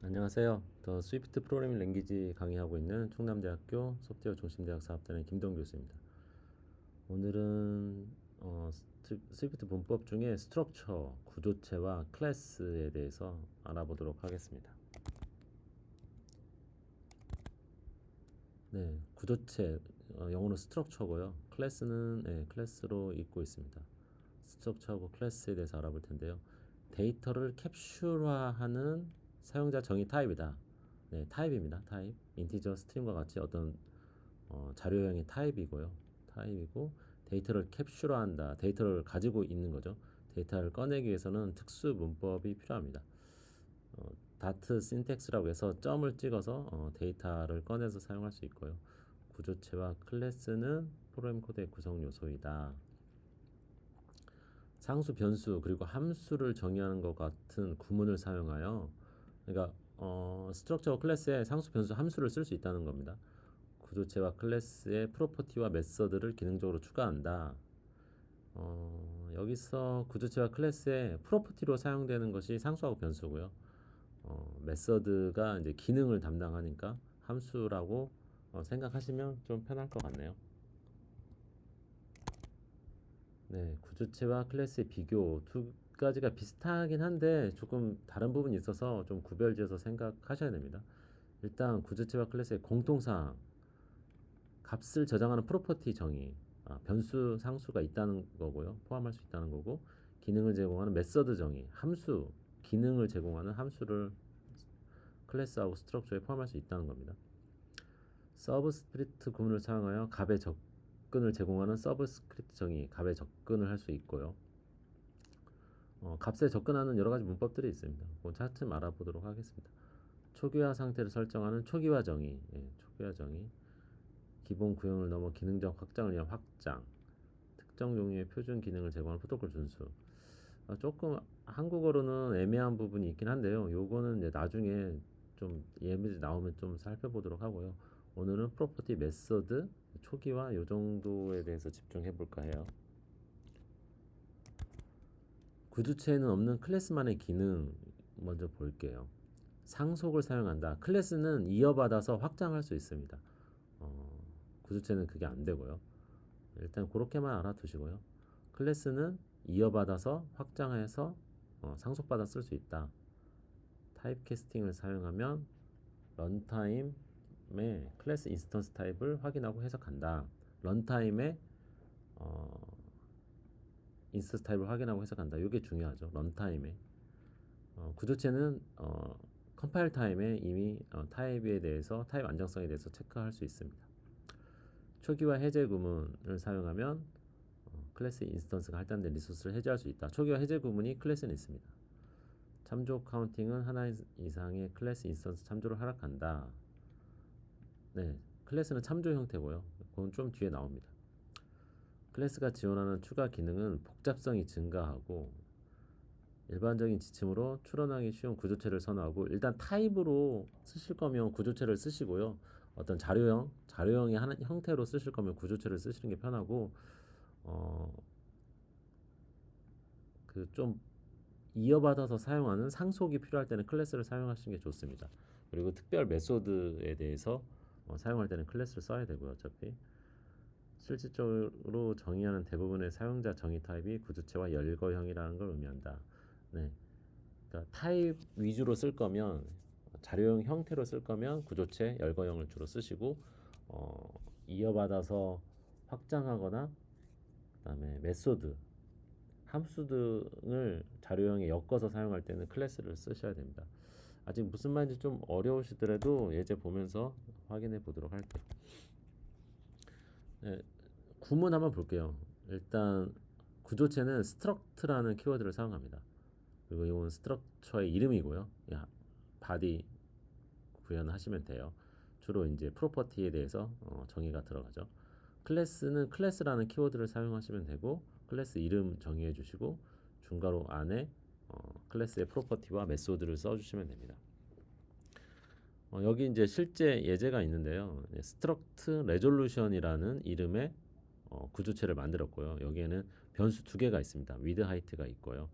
안녕하세요. 더 스위프트 프로그래밍 랭귀지 강의하고 있는 충남대학교 소프트웨어 중심대학 사업단의 김동 교수입니다. 오늘은 스위프트 문법 중에 스트럭처, 구조체와 클래스에 대해서 알아보도록 하겠습니다. 네, 구조체, 영어로 스트럭처고요. 클래스는 클래스로 읽고 있습니다. 스트럭처하고 클래스에 대해서 알아볼 텐데요. 데이터를 캡슐화하는 사용자 정의 타입이다. 네, 타입입니다. 타입. 인티저, 스트링과 같이 어떤 자료형의 타입이고요. 타입이고 데이터를 캡슐화한다. 데이터를 가지고 있는 거죠. 데이터를 꺼내기 위해서는 특수 문법이 필요합니다. 다트 신텍스라고 해서 점을 찍어서 데이터를 꺼내서 사용할 수 있고요. 구조체와 클래스는 프로그램 코드의 구성 요소이다. 상수, 변수, 그리고 함수를 정의하는 것 같은 구문을 사용하여 그러니까 스트럭처와 클래스에 상수, 변수, 함수를 쓸 수 있다는 겁니다. 구조체와 클래스의 프로퍼티와 메서드를 기능적으로 추가한다. 여기서 구조체와 클래스의 프로퍼티로 사용되는 것이 상수하고 변수고요. 메서드가 이제 기능을 담당하니까 함수라고 생각하시면 좀 편할 것 같네요. 네, 구조체와 클래스의 비교 두 가지가 비슷하긴 한데 조금 다른 부분이 있어서 좀 구별지어서 생각하셔야 됩니다. 일단 구조체와 클래스의 공통사항, 값을 저장하는 프로퍼티 정의, 변수, 상수가 있다는 거고요. 포함할 수 있다는 거고, 기능을 제공하는 메서드 정의, 함수, 기능을 제공하는 함수를 클래스하고 스트럭처에 포함할 수 있다는 겁니다. 서브스크립트 구문을 사용하여 값의 접근을 제공하는 서브스크립트 정의, 값의 접근을 할 수 있고요. 값에 접근하는 여러 가지 문법들이 있습니다. 그건 차츰 알아보도록 하겠습니다. 초기화 상태를 설정하는 초기화 정의, 초기화 정의, 기본 구형을 넘어 기능적 확장을 위한 확장, 특정 종류의 표준 기능을 제공하는 프로토콜 준수. 조금 한국어로는 애매한 부분이 있긴 한데요. 요거는 이제 나중에 좀 예문이 나오면 좀 살펴보도록 하고요. 오늘은 프로퍼티 메서드 초기화 요 정도에 대해서 집중해 볼까 해요. 구조체에는 없는 클래스만의 기능 먼저 볼게요. 상속을 사용한다. 클래스는 이어받아서 확장할 수 있습니다. 구조체는 그게 안 되고요. 일단 그렇게만 알아두시고요. 클래스는 이어받아서 확장해서 상속받아 쓸 수 있다. 타입 캐스팅을 사용하면 런타임에 클래스 인스턴스 타입을 확인하고 해석한다. 런타임에 인스턴스 타입을 확인하고 해석한다. 이게 중요하죠. 런타임에 구조체는 컴파일 타임에 이미 타입에 대해서 타입 안정성에 대해서 체크할 수 있습니다. 초기화 해제 구문을 사용하면 클래스 인스턴스가 할당된 리소스를 해제할 수 있다. 초기화 해제 구문이 클래스는 있습니다. 참조 카운팅은 하나 이상의 클래스 인스턴스 참조를 허락한다. 네, 클래스는 참조 형태고요. 그건 좀 뒤에 나옵니다. 클래스가 지원하는 추가 기능은 복잡성이 증가하고 일반적인 지침으로 추론하기 쉬운 구조체를 선호하고 일단 타입으로 쓰실 거면 구조체를 쓰시고요. 어떤 자료형의 하나 형태로 쓰실 거면 구조체를 쓰시는 게 편하고 그 좀 이어받아서 사용하는 상속이 필요할 때는 클래스를 사용하시는 게 좋습니다. 그리고 특별 메소드에 대해서 사용할 때는 클래스를 써야 되고요. 어차피 실질적으로 정의하는 대부분의 사용자 정의 타입이 구조체와 열거형이라는 걸 의미한다. 네, 그러니까 타입 위주로 쓸 거면 자료형 형태로 쓸 거면 구조체 열거형을 주로 쓰시고 이어받아서 확장하거나 그다음에 메소드 함수 등을 자료형에 엮어서 사용할 때는 클래스를 쓰셔야 됩니다. 아직 무슨 말인지 좀 어려우시더라도 예제 보면서 확인해 보도록 할게요. 네, 구문 한번 볼게요. 일단 구조체는 struct라는 키워드를 사용합니다. 그리고 이건 스트럭처의 이름이고요. 바디 구현하시면 돼요. 주로 이제 프로퍼티에 대해서 정의가 들어가죠. 클래스는 클래스라는 키워드를 사용하시면 되고 클래스 이름 정의해 주시고 중괄호 안에 클래스의 프로퍼티와 메소드를 써주시면 됩니다. 여기 이제 실제 예제가 있는데요. 스트럭트 레졸루션이라는 이름의 구조체를 만들었고요. 여기에는 변수 두 개가 있습니다. 위드 하이트가 있고요.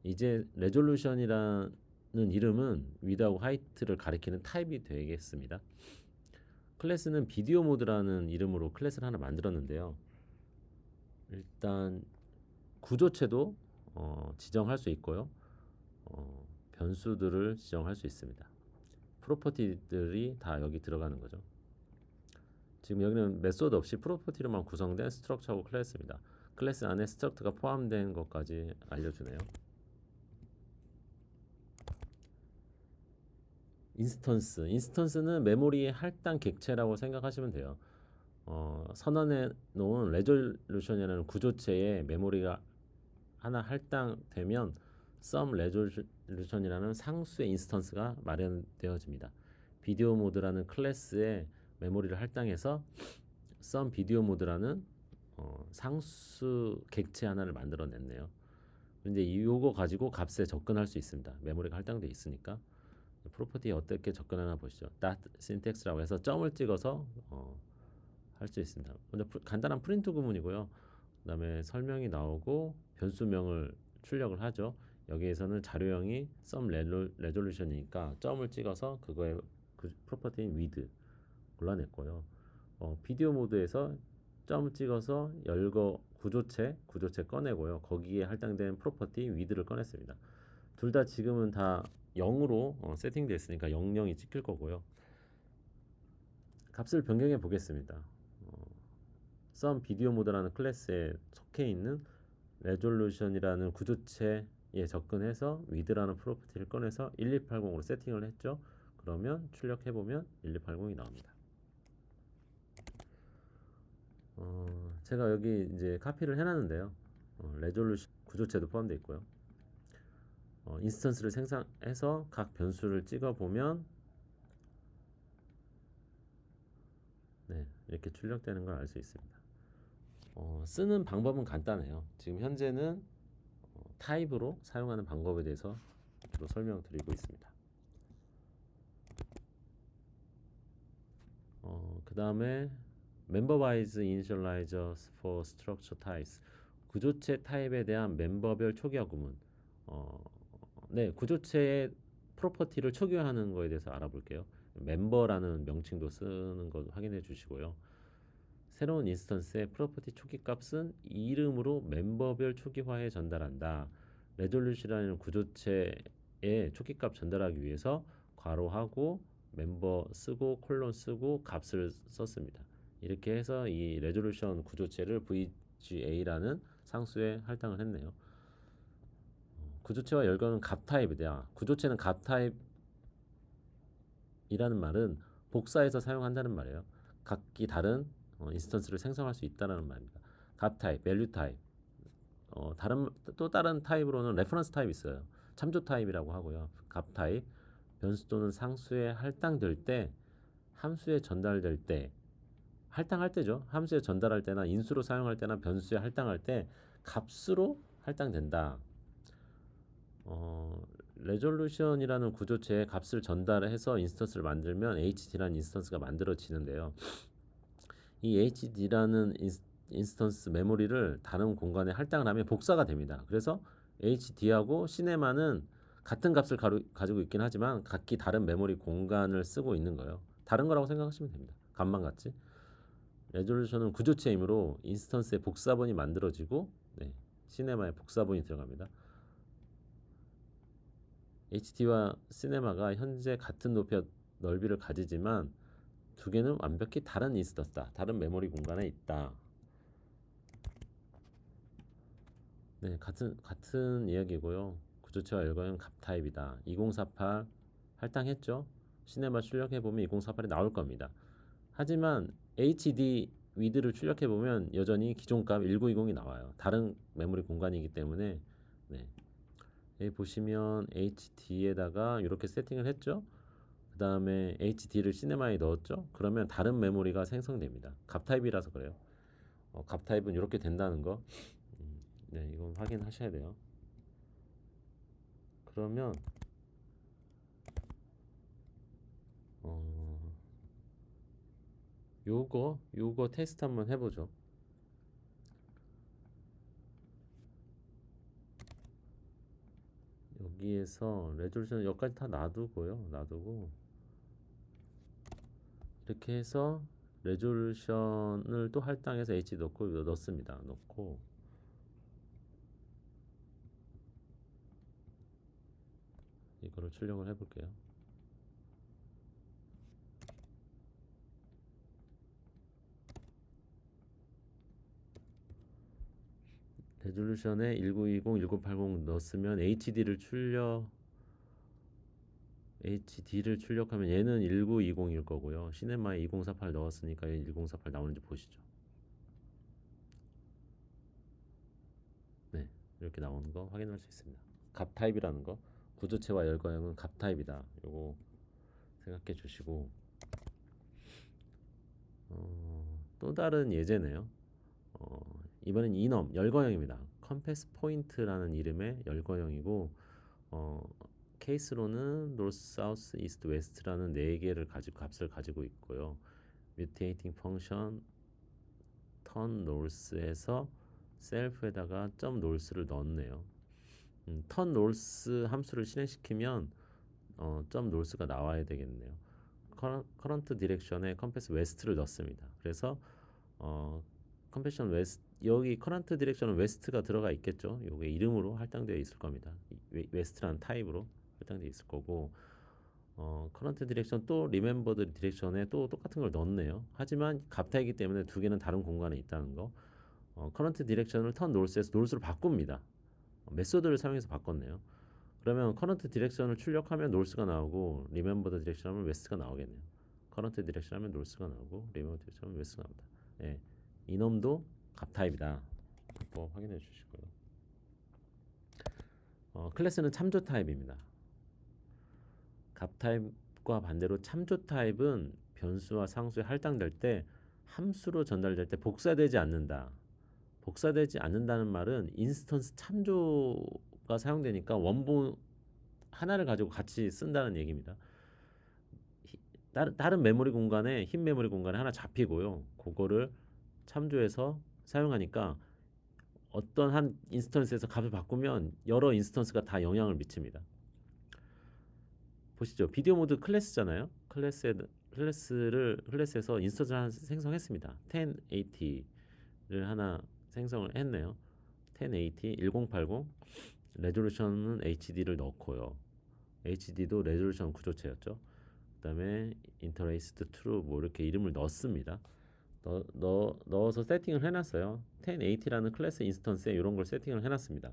이제 레졸루션이란 이름은 with하고 height를 가리키는 타입이 되겠습니다. 클래스는 비디오 모드라는 이름으로 클래스를 하나 만들었는데요. 일단 구조체도 지정할 수 있고요. 변수들을 지정할 수 있습니다. 프로퍼티들이 다 여기 들어가는 거죠. 지금 여기는 메소드 없이 프로퍼티로만 구성된 스트럭처하고 클래스입니다. 클래스 안에 스트럭트가 포함된 것까지 알려주네요. 인스턴스는 메모리의 할당 객체라고 생각하시면 돼요. 선언해 놓은 레졸루션이라는 구조체에 메모리가 하나 할당되면 some 레졸루션이라는 상수의 인스턴스가 마련되어집니다. 비디오 모드라는 클래스에 메모리를 할당해서 some 비디오 모드라는 상수 객체 하나를 만들어냈네요. 이제 이거 가지고 값에 접근할 수 있습니다. 메모리가 할당돼 있으니까. 프로퍼티에 어떻게 접근하나 보시죠. dot syntax라고 해서 점을 찍어서 할 수 있습니다. 먼저 간단한 프린트 구문이고요. 그다음에 설명이 나오고 변수명을 출력을 하죠. 여기에서는 자료형이 some resolution이니까 점을 찍어서 그거에 그 프로퍼티인 with 골라냈고요. 비디오 모드에서 점 찍어서 열거 구조체 꺼내고요. 거기에 할당된 프로퍼티 with를 꺼냈습니다. 둘 다 지금은 다 0으로 세팅되어 있으니까 00이 찍힐 거고요. 값을 변경해 보겠습니다. some 비디오 모드라는 클래스에 속해 있는 레졸루션이라는 구조체에 접근해서 with라는 프로퍼티를 꺼내서 1280으로 세팅을 했죠. 그러면 출력해 보면 1280이 나옵니다. 제가 여기 이제 카피를 해놨는데요. 레졸루션 구조체도 포함되어 있고요. 인스턴스를 생성해서 각 변수를 찍어 보면 네, 이렇게 출력되는 걸 알 수 있습니다. 쓰는 방법은 간단해요. 지금 현재는 타입으로 사용하는 방법에 대해서 주로 설명드리고 있습니다. 그 다음에 member wise initializers for structure types, 구조체 타입에 대한 멤버별 초기화 구문. 네, 구조체의 프로퍼티를 초기화하는 거에 대해서 알아볼게요. 멤버라는 명칭도 쓰는 거 확인해 주시고요. 새로운 인스턴스의 프로퍼티 초기 값은 이름으로 멤버별 초기화에 전달한다. 레졸루션이라는 구조체의 초기 값 전달하기 위해서 괄호하고 멤버 쓰고 콜론 쓰고 값을 썼습니다. 이렇게 해서 이 레졸루션 구조체를 VGA라는 상수에 할당을 했네요. 구조체와 열거는 값 타입이다. 구조체는 값 타입이라는 말은 복사해서 사용한다는 말이에요. 각기 다른 인스턴스를 생성할 수 있다는 말입니다. 값 타입, 밸류 타입. 다른 타입으로는 레퍼런스 타입이 있어요. 참조 타입이라고 하고요. 값 타입, 변수 또는 상수에 할당될 때, 함수에 전달될 때, 할당할 때죠. 함수에 전달할 때나 인수로 사용할 때나 변수에 할당할 때 값으로 할당된다. 레졸루션이라는 구조체에 값을 전달해서 인스턴스를 만들면 HD라는 인스턴스가 만들어지는데요. 이 HD라는 인스턴스 메모리를 다른 공간에 할당을 하면 복사가 됩니다. 그래서 HD하고 시네마는 같은 값을 가지고 있긴 하지만 각기 다른 메모리 공간을 쓰고 있는 거예요. 다른 거라고 생각하시면 됩니다. 값만 같지. 레졸루션은 구조체이므로 인스턴스의 복사본이 만들어지고 시네마의 복사본이 들어갑니다. HD와 시네마가 현재 같은 높이와 넓이를 가지지만 두 개는 완벽히 다른 인스턴스다. 다른 메모리 공간에 있다. 네, 같은 이야기고요. 구조체와 열거는 값 타입이다. 2048 할당했죠. 시네마 출력해 보면 2048이 나올 겁니다. 하지만 HD 위드를 출력해 보면 여전히 기존 값 1920이 나와요. 다른 메모리 공간이기 때문에 여기 보시면 HD에다가 이렇게 세팅을 했죠. 그 다음에 HD를 시네마에 넣었죠. 그러면 다른 메모리가 생성됩니다. 값 타입이라서 그래요. 값 타입은 이렇게 된다는 거. 네, 이건 확인하셔야 돼요. 그러면 요거 테스트 한번 해보죠. 여기에서 레졸루션 여기까지 다 놔두고요. 놔두고 이렇게 해서 레졸루션을 또 할당해서 H 넣고 넣습니다. 넣고 이거를 출력을 해볼게요. 레졸루션에 1920, 1980 넣었으면 HD를 출력하면 얘는 1920일 거고요. 시네마에 2048 넣었으니까 1048 나오는지 보시죠. 네, 이렇게 나오는 거 확인할 수 있습니다. 갑 타입이라는 거, 구조체와 열거형은 갑 타입이다. 요거 생각해 주시고 또 다른 예제네요. 이번엔 이넘 열거형입니다. 컴패스 포인트라는 이름의 열거형이고 케이스로는 노스, 사우스, 이스트, 웨스트라는 네 개를 값을 가지고 있고요. 뮤테이팅 펑션 턴 노스에서 셀프에다가 점 노스를 넣었네요. 턴 노스 함수를 실행시키면 점 노스가 나와야 되겠네요. 커런트 디렉션에 컴패스 웨스트를 넣습니다. 그래서 컴패션 웨스트 여기 커런트 디렉션은 웨스트가 들어가 있겠죠. 요게 이름으로 할당되어 있을 겁니다. 웨스트라는 타입으로 할당되어 있을 거고 커런트 디렉션 또 리멤버드 디렉션에 또 똑같은 걸 넣었네요. 하지만 갑타이기 때문에 두 개는 다른 공간에 있다는 거. 커런트 디렉션을 턴 노스에서 노스로 바꿉니다. 메소드를 사용해서 바꿨네요. 그러면 커런트 디렉션을 출력하면 노스가 나오고 리멤버드 디렉션 하면 웨스트가 나오겠네요. 커런트 디렉션 하면 노스가 나오고 리멤버드 디렉션 하면 웨스트가 나옵니다. 예. 이놈도 갑 타입이다. 확인해 주시고요. 클래스는 참조 타입입니다. 갑 타입과 반대로 참조 타입은 변수와 상수에 할당될 때 함수로 전달될 때 복사되지 않는다. 복사되지 않는다는 말은 인스턴스 참조가 사용되니까 원본 하나를 가지고 같이 쓴다는 얘기입니다. 다른 메모리 공간에 흰 메모리 공간에 하나 잡히고요. 그거를 참조해서 사용하니까 어떤 한 인스턴스에서 값을 바꾸면 여러 인스턴스가 다 영향을 미칩니다. 보시죠. 비디오 모드 클래스잖아요. 클래스에서 인스턴스를 하나 생성했습니다. 1080를 하나 생성을 했네요. 1080, 1080 레졸루션은 HD를 넣고요. HD도 레졸루션 구조체였죠. 그다음에 인터레이스드 트루 뭐 이렇게 이름을 넣습니다. 넣어서 세팅을 해놨어요. 1080라는 클래스 인스턴스에 이런 걸 세팅을 해놨습니다.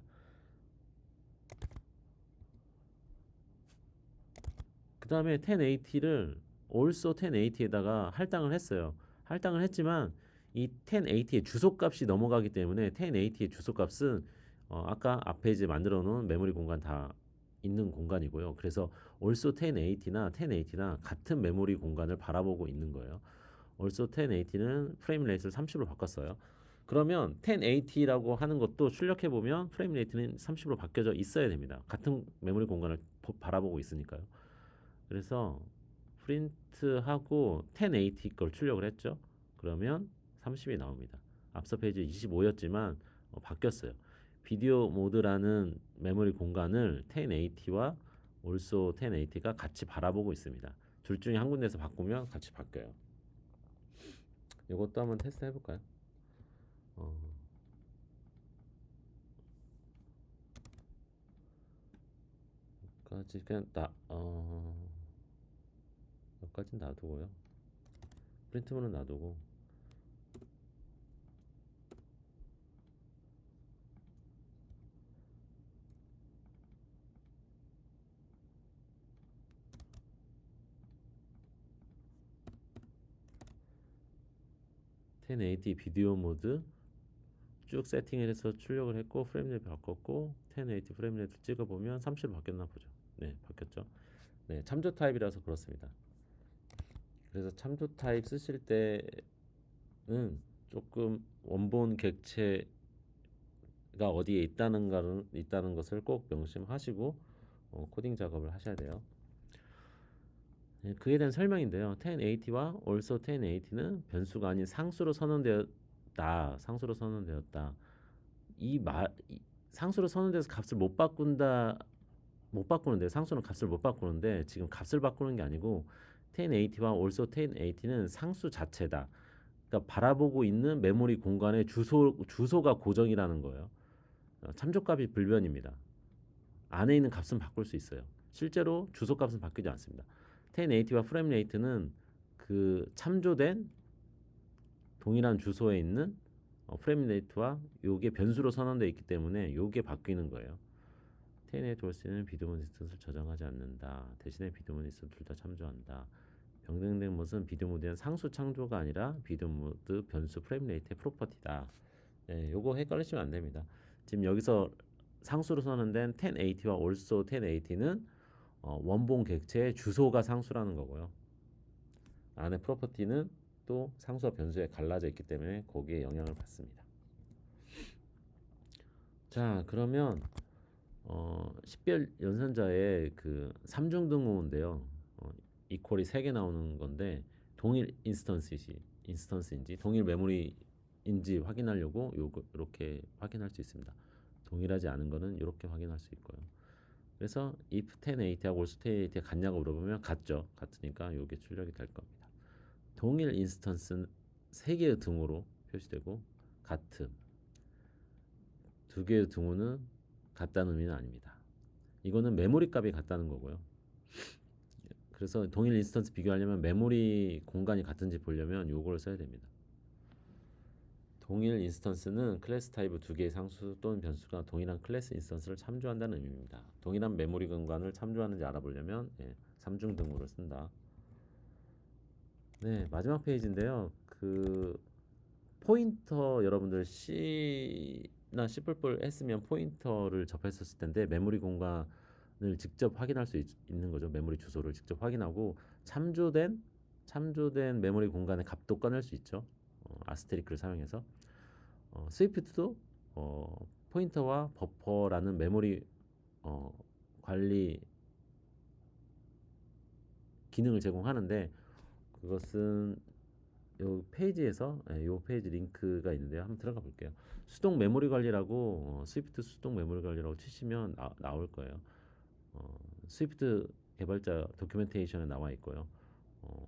그 다음에 1080를 also 1080에다가 할당을 했어요. 할당을 했지만 이 1080의 주소값이 넘어가기 때문에 1080의 주소값은 아까 앞에 이제 만들어 놓은 메모리 공간 다 있는 공간이고요. 그래서 also 1080나 1080나 같은 메모리 공간을 바라보고 있는 거예요. also 1080는 프레임 레이트를 30으로 바꿨어요. 그러면 1080라고 하는 것도 출력해 보면 프레임 레이트는 30으로 바뀌어져 있어야 됩니다. 같은 메모리 공간을 바라보고 있으니까요. 그래서 프린트하고 1080 걸 출력을 했죠. 그러면 30이 나옵니다. 앞서 페이지 25였지만 바뀌었어요. 비디오 모드라는 메모리 공간을 1080와 also 1080가 같이 바라보고 있습니다. 둘 중에 한 군데에서 바꾸면 같이 바뀌어요. 이것도 한번 테스트 해볼까요? 여기까지 그냥 여기까지 놔두고요. 프린트문은 놔두고 1080 비디오 모드 쭉 세팅을 해서 출력을 했고 프레임 레이트 바꿨고 1080 프레임 레이트 찍어보면 30로 바뀌었나 보죠. 네, 바뀌었죠. 네, 참조 타입이라서 그렇습니다. 그래서 참조 타입 쓰실 때는 조금 원본 객체가 어디에 있다는 것을 꼭 명심하시고 코딩 작업을 하셔야 돼요. 네, 그에 대한 설명인데요. 1080와 also 1080는 변수가 아닌 상수로 선언되었다. 상수로 선언되었다. 상수로 선언돼서 값을 못 바꾼다 못 바꾸는데 상수는 값을 못 바꾸는데 지금 값을 바꾸는 게 아니고 1080와 also 1080는 상수 자체다. 그러니까 바라보고 있는 메모리 공간의 주소가 고정이라는 거예요. 참조값이 불변입니다. 안에 있는 값은 바꿀 수 있어요. 실제로 주소 값은 바뀌지 않습니다. 1080와 프레임 레이트는 그 참조된 동일한 주소에 있는 프레임 레이트와 요게 변수로 선언되어 있기 때문에 요게 바뀌는 거예요. 1080 돌스는 비디오 디스턴스를 저장하지 않는다. 대신에 비디오 모드 둘 다 참조한다. 병행된 것은 비디오 모드는 상수 창조가 아니라 비디오 모드 변수 프레임 레이트의 프로퍼티다. 네, 요거 헷갈리시면 안 됩니다. 지금 여기서 상수로 선언된 1080와 also 1080는 원본 객체의 주소가 상수라는 거고요. 안에 프로퍼티는 또 상수와 변수에 갈라져 있기 때문에 거기에 영향을 받습니다. 자, 그러면 10별 연산자의 그 삼중등호인데요. 이퀄이 3개 나오는 건데 동일 인스턴스인지 동일 메모리인지 확인하려고 이렇게 확인할 수 있습니다. 동일하지 않은 거는 이렇게 확인할 수 있고요. 그래서 if 1080하고 also 1080가 같냐고 물어보면 같죠. 같으니까 이게 출력이 될 겁니다. 동일 인스턴스는 3개의 등호로 표시되고 같음. 2개의 등호는 같다는 의미는 아닙니다. 이거는 메모리 값이 같다는 거고요. 그래서 동일 인스턴스 비교하려면 메모리 공간이 같은지 보려면 요걸 써야 됩니다. 동일 인스턴스는 클래스 타입의 2개의 상수 또는 변수가 동일한 클래스 인스턴스를 참조한다는 의미입니다. 동일한 메모리 공간을 참조하는지 알아보려면 삼중 등호를 쓴다. 네, 마지막 페이지인데요. 그 포인터 여러분들 C나 C++ 했으면 포인터를 접했었을 텐데 메모리 공간을 직접 확인할 수 있는 거죠. 메모리 주소를 직접 확인하고 참조된 메모리 공간의 값도 꺼낼 수 있죠. 아스테리크를 사용해서 스위프트도 포인터와 버퍼라는 메모리 관리 기능을 제공하는데 그것은 요 페이지에서 요 페이지 링크가 있는데요. 한번 들어가 볼게요. 수동 메모리 관리라고 스위프트 수동 메모리 관리라고 치시면 나올 거예요. 스위프트 개발자 도큐멘테이션에 나와 있고요. 어,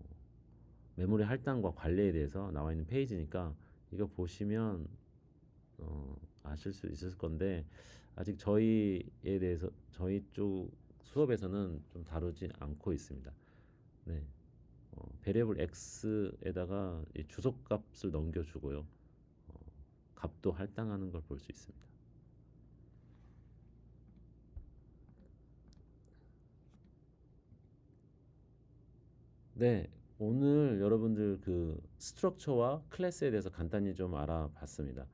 메모리 할당과 관리에 대해서 나와 있는 페이지니까 이거 보시면 아실 수 있을 건데 아직 저희에 대해서 저희 쪽 수업에서는 좀 다루지 않고 있습니다. 네. 베리어블 x에다가 이 주소값을 넘겨주고요. 값도 할당하는 걸 볼 수 있습니다. 네, 오늘 여러분들 그 스트럭처와 클래스에 대해서 간단히 좀 알아봤습니다.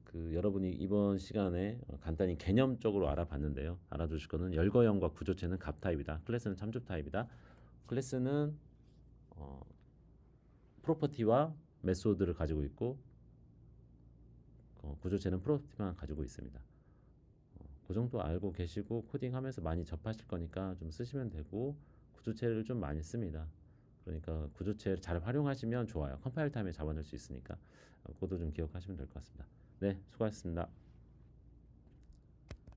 그 여러분이 이번 시간에 간단히 개념적으로 알아봤는데요. 알아두실 거는 열거형과 구조체는 값 타입이다. 클래스는 참조 타입이다. 클래스는 어, 프로퍼티와 메소드를 가지고 있고 구조체는 프로퍼티만 가지고 있습니다. 그 정도 알고 계시고 코딩하면서 많이 접하실 거니까 좀 쓰시면 되고 구조체를 좀 많이 씁니다. 그러니까 구조체를 잘 활용하시면 좋아요. 컴파일 타임에 잡아낼 수 있으니까 그것도 좀 기억하시면 될 것 같습니다. 네, 수고하셨습니다.